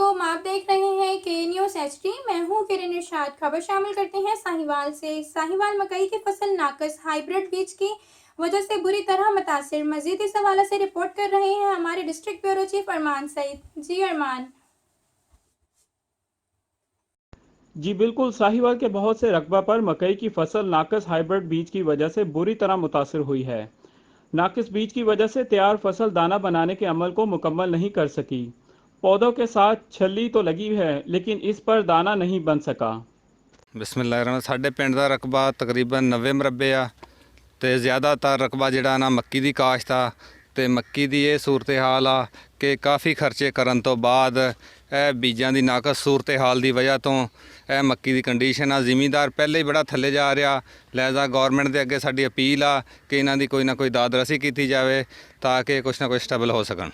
वालेकुम, आप देख रहे हैं के न्यूज़ एचडी। मैं हूं किरण इरशाद। खबर शामिल करते हैं साहिवाल से। साहिवाल मकई की फसल नाकस हाइब्रिड बीज की वजह से बुरी तरह मुतासिर। मजीद इस हवाले से रिपोर्ट कर रहे हैं हमारे डिस्ट्रिक्ट ब्यूरो चीफ अरमान सईद। जी अरमान। जी बिल्कुल, साहिवाल के बहुत से रकबा पर मकई की फसल नाकस हाइब्रिड बीज की वजह से बुरी तरह मुतासिर हुई है। नाकस बीज की वजह से तैयार फसल दाना बनाने के अमल को मुकम्मल नहीं कर सकी। पौधों के साथ छल्ली तो लगी है, लेकिन इस पर दाना नहीं बन सका। बिस्मिल्लाहिर्रहमान ਸਾਡੇ ਪਿੰਡ ਦਾ ਰਕਬਾ ਤਕਰੀਬਨ 90 ਮਰਬੇ ਆ ਤੇ ਜ਼ਿਆਦਾਤਰ ਰਕਬਾ ਜਿਹੜਾ ਨਾ ਮੱਕੀ ਦੀ ਕਾਸ਼ਤ ਆ ਤੇ ਮੱਕੀ ਦੀ ਇਹ ਸੂਰਤ ਹਾਲ ਆ ਕਿ ਕਾਫੀ ਖਰਚੇ ਕਰਨ ਤੋਂ ਬਾਅਦ ਇਹ ਬੀਜਾਂ ਦੀ ਨਾਕਸ ਸੂਰਤ ਹਾਲ ਦੀ ਵਜ੍ਹਾ ਤੋਂ ਇਹ ਮੱਕੀ ਦੀ ਕੰਡੀਸ਼ਨ ਆ। ਜ਼ਿਮੀਂਦਾਰ ਪਹਿਲੇ ਹੀ ਬੜਾ ਥੱਲੇ ਜਾ ਰਿਹਾ। ਲਿਹਾਜ਼ਾ ਗੌਰਮੈਂਟ ਦੇ ਅੱਗੇ ਸਾਡੀ ਅਪੀਲ ਆ ਕਿ ਇਹਨਾਂ ਦੀ ਕੋਈ ਨਾ ਕੋਈ ਦਾਦ ਰਸੀ ਕੀਤੀ ਜਾਵੇ ਤਾਂ ਕਿ ਕੁਛ ਨਾ ਕੁਛ ਸਟੇਬਲ ਹੋ ਸਕਣ।